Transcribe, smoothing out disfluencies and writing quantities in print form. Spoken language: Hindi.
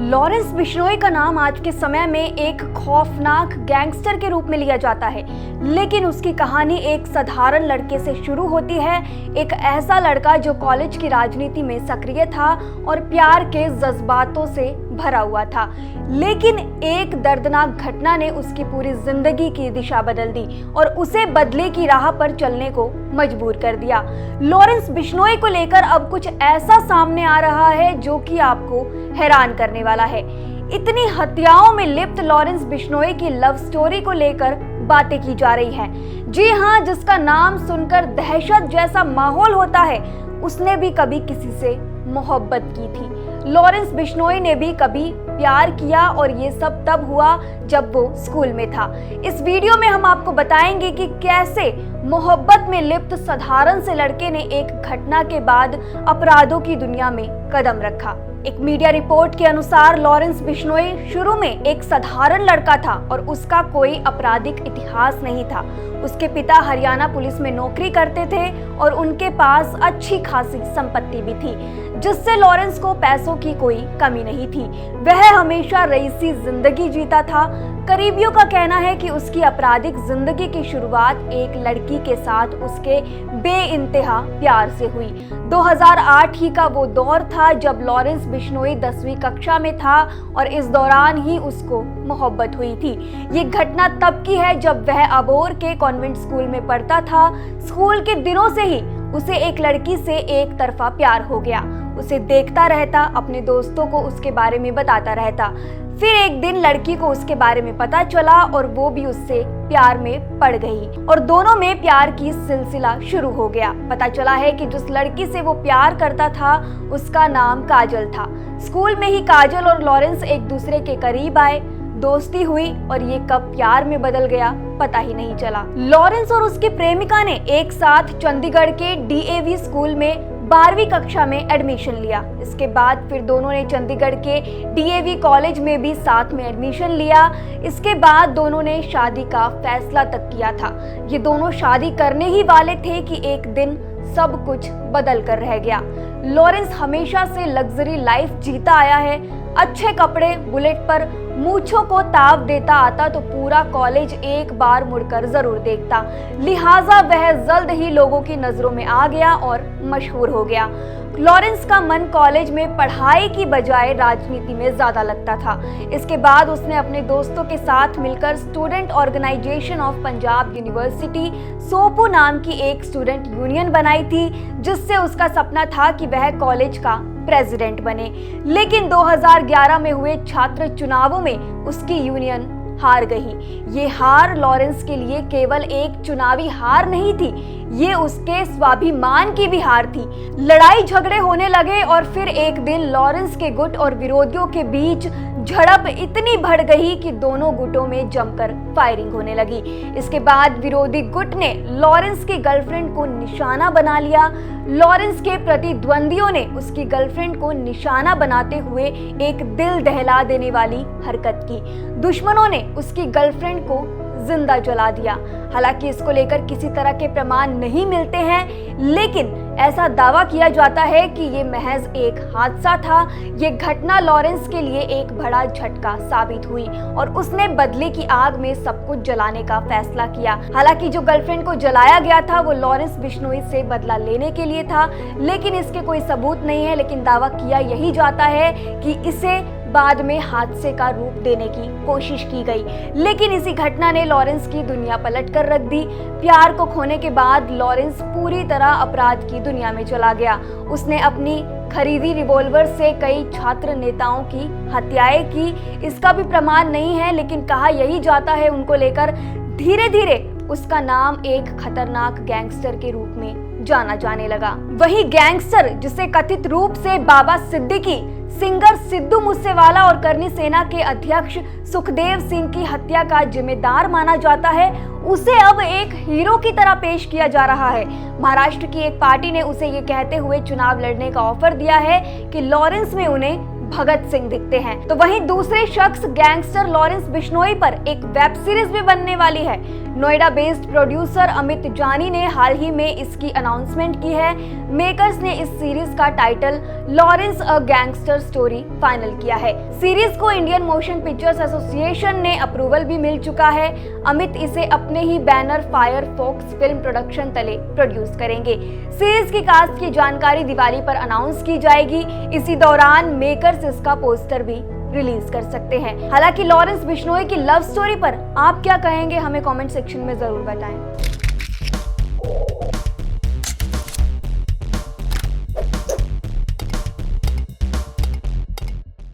लॉरेंस बिश्नोई का नाम आज के समय में एक खौफनाक गैंगस्टर के रूप में लिया जाता है, लेकिन उसकी कहानी एक साधारण लड़के से शुरू होती है। एक ऐसा लड़का जो कॉलेज की राजनीति में सक्रिय था और प्यार के जज्बातों से भरा हुआ था, लेकिन एक दर्दनाक घटना ने उसकी पूरी जिंदगी की दिशा बदल दी और उसे बदले की राह पर चलने को मजबूर कर दिया। लॉरेंस बिश्नोई को लेकर अब कुछ ऐसा सामने आ रहा है जो कि आपको हैरान करने वाला है। इतनी हत्याओं में लिप्त लॉरेंस बिश्नोई की लव स्टोरी को लेकर बातें की जा रही हैं। जी हाँ, जिसका नाम सुनकर दहशत जैसा माहौल होता है, उसने भी कभी किसी से मोहब्बत की थी। लॉरेंस बिश्नोई ने भी कभी प्यार किया और ये सब तब हुआ जब वो स्कूल में था। इस वीडियो में हम आपको बताएंगे कि कैसे मोहब्बत में लिप्त साधारण से लड़के ने एक घटना के बाद अपराधों की दुनिया में कदम रखा। एक मीडिया रिपोर्ट के अनुसार लॉरेंस बिश्नोई शुरू में एक साधारण लड़का था और उसका कोई आपराधिक इतिहास नहीं था। उसके पिता हरियाणा पुलिस में नौकरी करते थे और उनके पास अच्छी खासी संपत्ति भी थी, जिससे लॉरेंस को पैसों की कोई कमी नहीं थी। वह हमेशा रईसी जिंदगी जीता था। करीबियों का कहना है कि उसकी आपराधिक जिंदगी की शुरुआत एक लड़की के साथ उसके बेइंतहा प्यार से हुई। 2008 ही का वो दौर था जब लॉरेंस बिश्नोई 10वीं कक्षा में था और इस दौरान ही उसको मोहब्बत हुई थी। ये घटना तब की है जब वह अबोर के कॉन्वेंट स्कूल में पढ़ता था। स्कूल के दिनों से ही उसे एक लड़की से एक तरफा प्यार हो गया। उसे देखता रहता, अपने दोस्तों को उसके बारे में बताता रहता। फिर एक दिन लड़की को उसके बारे में पता चला और वो भी उससे प्यार में पड़ गई और दोनों में प्यार की सिलसिला शुरू हो गया। पता चला है कि जिस लड़की से वो प्यार करता था उसका नाम काजल था। स्कूल में ही काजल और लॉरेंस एक दूसरे के करीब आए, दोस्ती हुई और ये कब प्यार में बदल गया पता ही नहीं चला। लॉरेंस और उसकी प्रेमिका ने एक साथ चंडीगढ़ के DAV स्कूल में 12वीं कक्षा में एडमिशन लिया। इसके बाद फिर दोनों ने चंडीगढ़ के DAV कॉलेज में भी साथ में एडमिशन लिया। इसके बाद दोनों ने शादी का फैसला तक किया था। ये दोनों शादी करने ही वाले थे कि एक दिन सब कुछ बदल कर रह गया। लॉरेंस हमेशा से लग्जरी लाइफ जीता आया है। अच्छे कपड़े, बुलेट पर मूंछों को ताव देता आता तो पूरा कॉलेज एक बार मुड़कर जरूर देखता। लिहाजा वह जल्द ही लोगों की नजरों में आ गया और मशहूर हो गया। लॉरेंस का मन कॉलेज में पढ़ाई की बजाय राजनीति में ज्यादा लगता था। इसके बाद उसने अपने दोस्तों के साथ मिलकर student organisation of Punjab university SOPU नाम की एक स्टूडेंट यूनियन बनाई थी, जिससे उसका सपना था कि वह कॉलेज का प्रेसिडेंट बने। लेकिन 2011 में हुए छात्र चुनावों में उसकी यूनियन हार गई। ये हार लॉरेंस के लिए केवल एक चुनावी हार नहीं थी, ये उसके स्वाभिमान की भी हार थी। लड़ाई झगड़े होने लगे और फिर एक दिन लॉरेंस के गुट और विरोधियों के बीच झड़प इतनी बढ़ गई कि दोनों गुटों में जमकर फायरिंग होने लगी। इसके बाद विरोधी गुट ने लॉरेंस की गर्लफ्रेंड को निशाना बना लिया। लॉरेंस के प्रतिद्वंदियों ने उसकी गर्लफ्रेंड को निशाना बनाते हुए एक दिल दहला देने वाली हरकत की। दुश्मनों ने उसकी गर्लफ्रेंड को जिंदा जला दिया। हालांकि इसको लेकर किसी तरह के प्रमाण नहीं मिलते हैं, लेकिन ऐसा दावा किया जाता है कि ये महज एक हादसा था। ये घटना लॉरेंस के लिए एक बड़ा झटका साबित हुई और उसने बदले की आग में सब कुछ जलाने का फैसला किया। हालांकि जो गर्लफ्रेंड को जलाया गया था वो लॉरेंस बिश्नोई से बदला लेने के लिए था, लेकिन इसके कोई सबूत नहीं है। लेकिन दावा किया यही जाता है कि इसे बाद में हादसे का रूप देने की कोशिश की गई, लेकिन इसी घटना ने लॉरेंस की दुनिया पलट कर रख दी। प्यार को खोने के बाद लॉरेंस पूरी तरह अपराध की दुनिया में चला गया। उसने अपनी खरीदी रिवॉल्वर से कई छात्र नेताओं की हत्याएं की। इसका भी प्रमाण नहीं है, लेकिन कहा यही जाता है उनको लेकर धीरे धीरे उसका नाम एक खतरनाक गैंगस्टर के रूप में जाना जाने लगा। वही गैंगस्टर जिसे कथित रूप से बाबा सिद्दीकी, सिंगर सिद्धू मूसेवाला और करनी सेना के अध्यक्ष सुखदेव सिंह की हत्या का जिम्मेदार माना जाता है, उसे अब एक हीरो की तरह पेश किया जा रहा है। महाराष्ट्र की एक पार्टी ने उसे ये कहते हुए चुनाव लड़ने का ऑफर दिया है कि लॉरेंस में उन्हें भगत सिंह दिखते हैं। तो वहीं दूसरे शख्स गैंगस्टर लॉरेंस बिश्नोई पर एक वेब सीरीज भी बनने वाली है। नोएडा बेस्ड प्रोड्यूसर अमित जानी ने हाल ही में इसकी अनाउंसमेंट की है। मेकर्स ने इस सीरीज का title Lawrence a gangster story final किया है। सीरीज को इंडियन मोशन पिक्चर्स एसोसिएशन ने अप्रूवल भी मिल चुका है। अमित इसे अपने ही banner Fire Fox film production तले प्रोड्यूस करेंगे। सीरीज की कास्ट की जानकारी दिवाली पर अनाउंस की जाएगी। इसी दौरान मेकर्स इसका पोस्टर भी रिलीज कर सकते हैं। हालांकि लॉरेंस बिश्नोई की लव स्टोरी पर आप क्या कहेंगे, हमें कमेंट सेक्शन में जरूर बताएं।